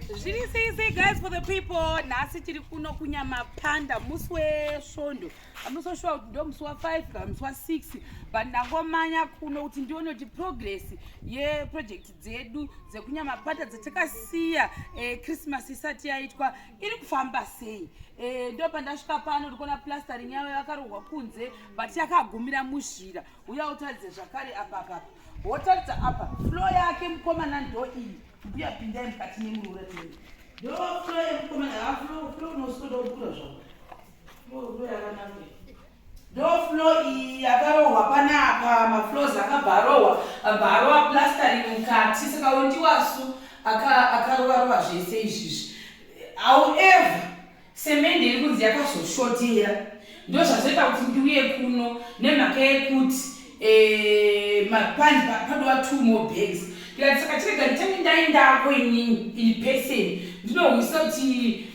Say guys for the people. Nasi tiri kuno kuNyamapanda musi wesvondo. I'm not so sure ndo musi wa5 kana musi wa6 but ndangomanya kuno kuti ndione kuti progress ye project dzedu dzekuNyamapanda dzatakasiya Christmas isati yaitwa iri kufamba sei. Ndo pandasvika pano ndikuona plastering yavo yakarohwa kunze but yakagumira muzhira. Uya utaridze zvakare apa. Wotaridza apa floor yake mukomana ndo iyi. Mbuya pindai mukati memurura tende. Ndo floor yemukomana floor unosoda kubura zvako. Floor yakanaka. Ndo floor iyi yakarohwa panapa mafloors akabharohwa plastering mukati saka wendiwasu akarohwa zvese izvizvi. However, semende iri kunzi yakazoshotera. Ndo zvazoita kuti ndiuye kuno nemhaka yekuti mapani padova 2 more bags. Saka chirega nditenge ndaendako ini person ndinohwisa kuti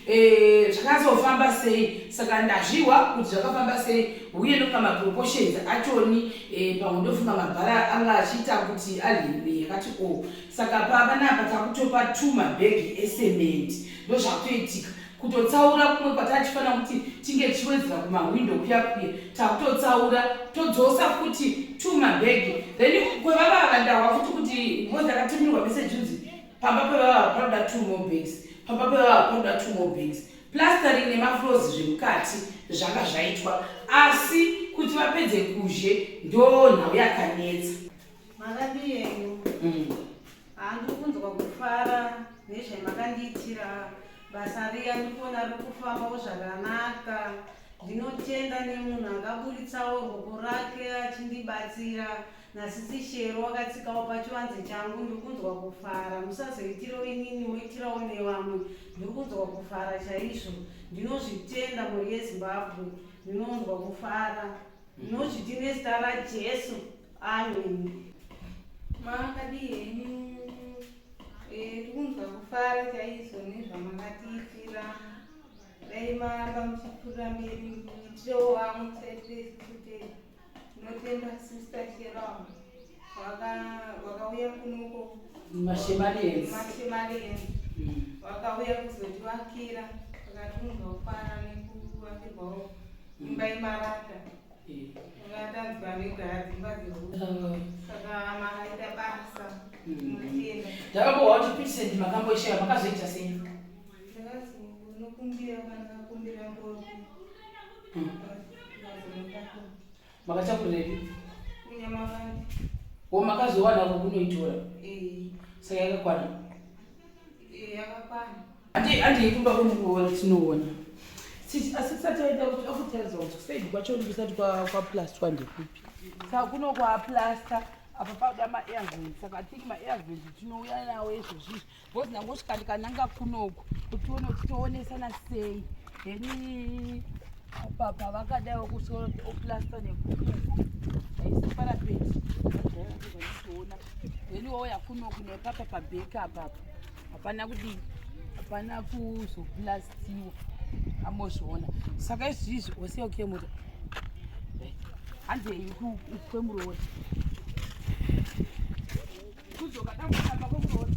zvakazofamba sei saka ndazviwa kuti zvakafamba sei uye nokuda maproportions achoni pamwe ndofunga mabhara anga achiita kuti alembe yakati saka panapa takutopa 2 mabhegi esemende ndo zvakutoitika kutotsaura kumwe kwatachifanira kuti tinge tichiwedzera kumahwindo kuya takutotsaura todzosa kuti 2 mabhegi then kwevava ndahwa futi kuti ngo ndakatumirwa message udzi pamba pevava panoda 2 more bags pamba pevava panoda 2 more bags plastering nemafloors zvemukati zvanga zvaitwa asi kuti vapedze kuzhe ndo nhau yakanetsa. Makadi yenyu handi kunzwa kufara nezvemakandiitira basa riya ndikuona riri kufambawo zvakanaka. Ndinotenda nemunhu akaburitsawo ruoko rake achindibatsira nasisi shero akatsikawo pachivanze changu. Ndikunzwa kufara, musazoitirawo inini moitirawo nevamwe. Ndikunzwa kufara chaizvo, ndinozvitenda mhuri yeZimbabwe. Ndinonzwa kufara, ndinozviti nezita raJesu, amen. Makadi henyu ndikunzwa kufara chaizvo nezvamakatiitira. Dai maramba muchipfuura mberi muitirewo vamwe kuti tinotenda sister Cheramo vakauya kunoko Mashemalians vakauya kuzotivakira vakatunzwa kufara nekuvakirwawo imba imarata vakatanzwa negara dzimba dzehuku saka makaita basa tinotenda. Ndakabohwa kuti Pitisend makamboishaya makazoita sei? Kumbira kana kumbira ngoro Makachakurei? kuNyamapanda. Makazowana kunoitora? Saka yakakwana? Yakakwana. Handi kumba kunoona tinoona. Asi tisati taita kuti akutaridza kuti kuside kwacho ndisati kwaplastwa ndekupi. Saka kuno kwaplasta apa pauda maairvents saka tiki maairvents tinouya nawo izvozvizvi bhozi nangosvika ndikananga kunoku kuti tione kuti toonesana sei heni apa pavakadaiwo kusora oplasta nekuku haisi parapeti ndaiona heni wouya kunoku nepapa pabheki apapo hapana kuzoplastiwa amozviona saka izvizvi wose okemota hanzei kwemurori kuzoka dambudzamba kwemurori.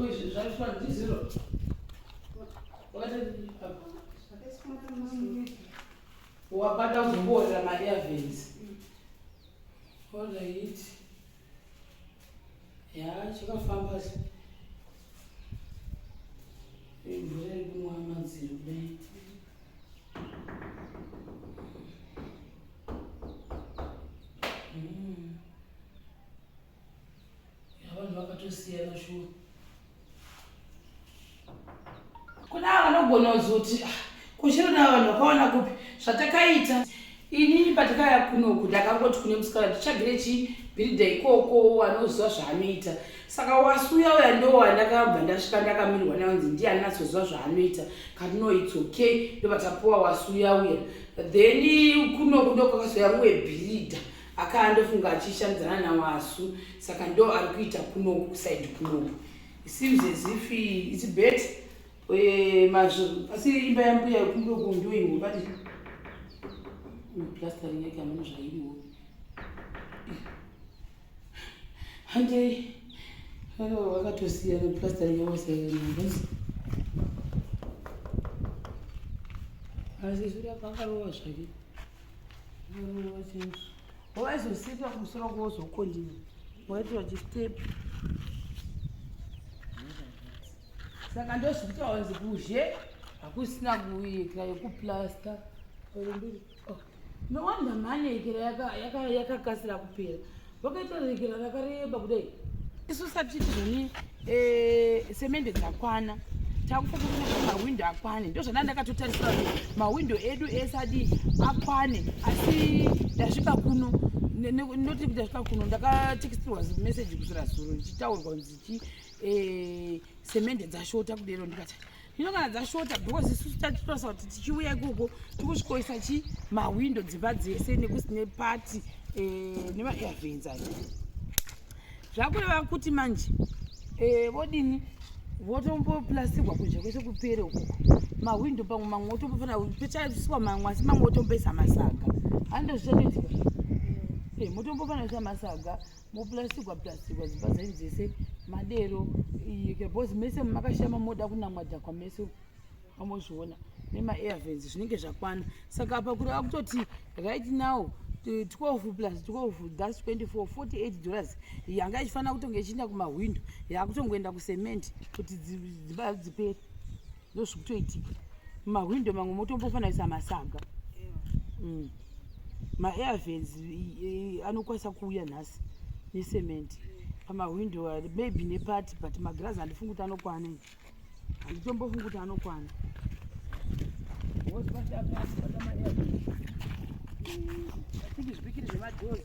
zvazvifana ndiziro wapata kuzomboorera ma-airvents. Alright. Ya chakafamba mvura iri kunwa madziro kudai. Vanhu vakatosiyana shuwa. Kuna ava vanogona kuzoti kuchirina vanhu vakaona kupi zvatakaita. Ini patakaya kunoku ndakangoti kune musikana ndichagire chibhiridha ikoko anoziva zvaanoita. Saka wasuya uya ndo wandakabva ndasvika ndakamirwa navanzi ndiani nazoziva zvaanoita. Kati no it's okay ndopatapuwa wasuya uya. Then kunoku ndokwakazoya mumwe bhiridha akaandofunga achishandidzana nawasu. Saka ndo ari kuita kunoku side kunoku. It seems as if it's better. Asi imba yambuya yokunoku ndo imwe bati plastering yake ameno zvairiwo. Hande wakatosiyana plastering yawosayana. Asi zviri akakarova zvake. Waizosika kumusoro kwozokondina. Waitwa chistep. Saka ndozvikuita wanzi kuzhe hakusina kuyekera yekuplasta. Nowanda mhane yekera yakakasira kupera. Vakaita rekera rakareba kudai. Isu satiti zvoni semende dzakwana. Takufunga kuti mawindo akwane. Ndo zvandakatotarisira kuti mawindo edu esadi akwane. Asi ndasvika kuno noti ndasvika kuno ndakatekstirwa message kusira zuro ndichitaurwa kuti semende dzashota kudero ndikati hino kana dzashota because isusu tatitosa kuti tichiuya ikoko tikusvikoisa mawindo dzimba dzese nekusine pati nema-airvents ayo. Zvakureva kuti manje vodini votomboplastigwa kunze kwese kupere ukoko. Mawindo pamwe mamwe otombofana pechaiswa mamwe asi mamwe otomboisa masaga. Hando zvichatoitika. Motombofana kuisa masaga moplastigwa dzimba dzenyu dzese madero because mese makashama moda kunamwa dhakwa mese amozviona nema-airvents zvinenge zvakwana. Saka apa kureva kutoti right now 12 plus 12 that's 24 $48 yanga ichifanira kutonge ichienda kumawindo yakutongoenda kusemende kuti dzimba dzipere. Ndozvikutoitika. Mawindo mamwe motombofana kuisa masaga. Ma-airvents anokwanisa kuuya nhasi nesemende pamawindo maybe nepati but magirazi handifungi kuti anokwana. Handitombofungi kuti anokwana. Atingi zvipikiri zvemadhozi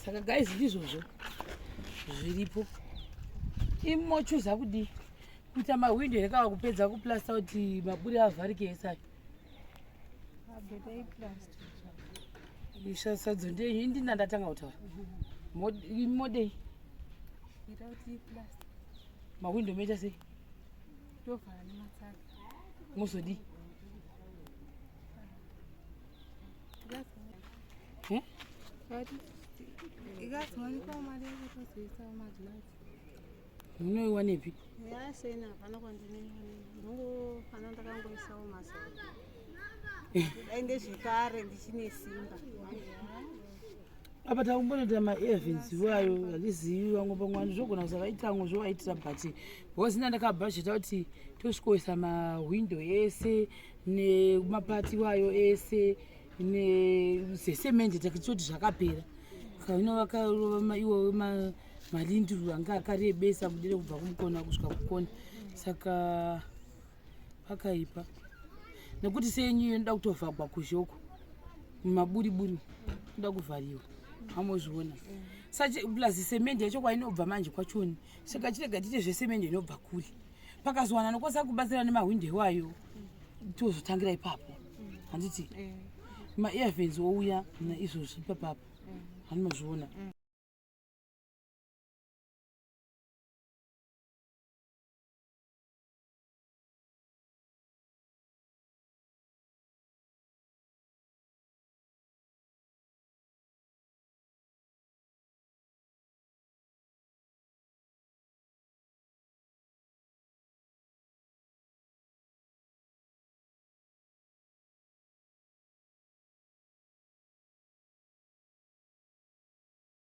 saka guys ndizvozvo zviripo. Imochuza kudi kuita mawindo yakava kupedza kuplasta kuti maburi avharike esai. Sadzo ndei ndina ndatanga kutaura. Modei mawindo meita sei? Muzodi munoiwanepi? Apa takumboneta ma-airvents wayo halizivi vamwe pamwe zvogona kusavaitango zvovaitira but because ndakabhajeta kuti tosvikoisa mawindo ese nemapati wayo ese nezesemende takitoti zvakapera. Kaino vakarova iwo malindiro anga akarebesa kudire kubva kumukona kusvika kukona. Saka pakaipa nekuti senyu inoda kutovhagwa kuzhoko mumaburi-buri inoda kuvhariwa. Amozviona. Sachi plus semende yacho kwainobva manje kwachoni. Saka chirega tite zvesemende inobva kuri. Pakazowana nokwasa kubatsira nemawindo ewayo tozotangira ipapo. Handiti ma-airvents ouya naizvozvi papapo. Hanozviona.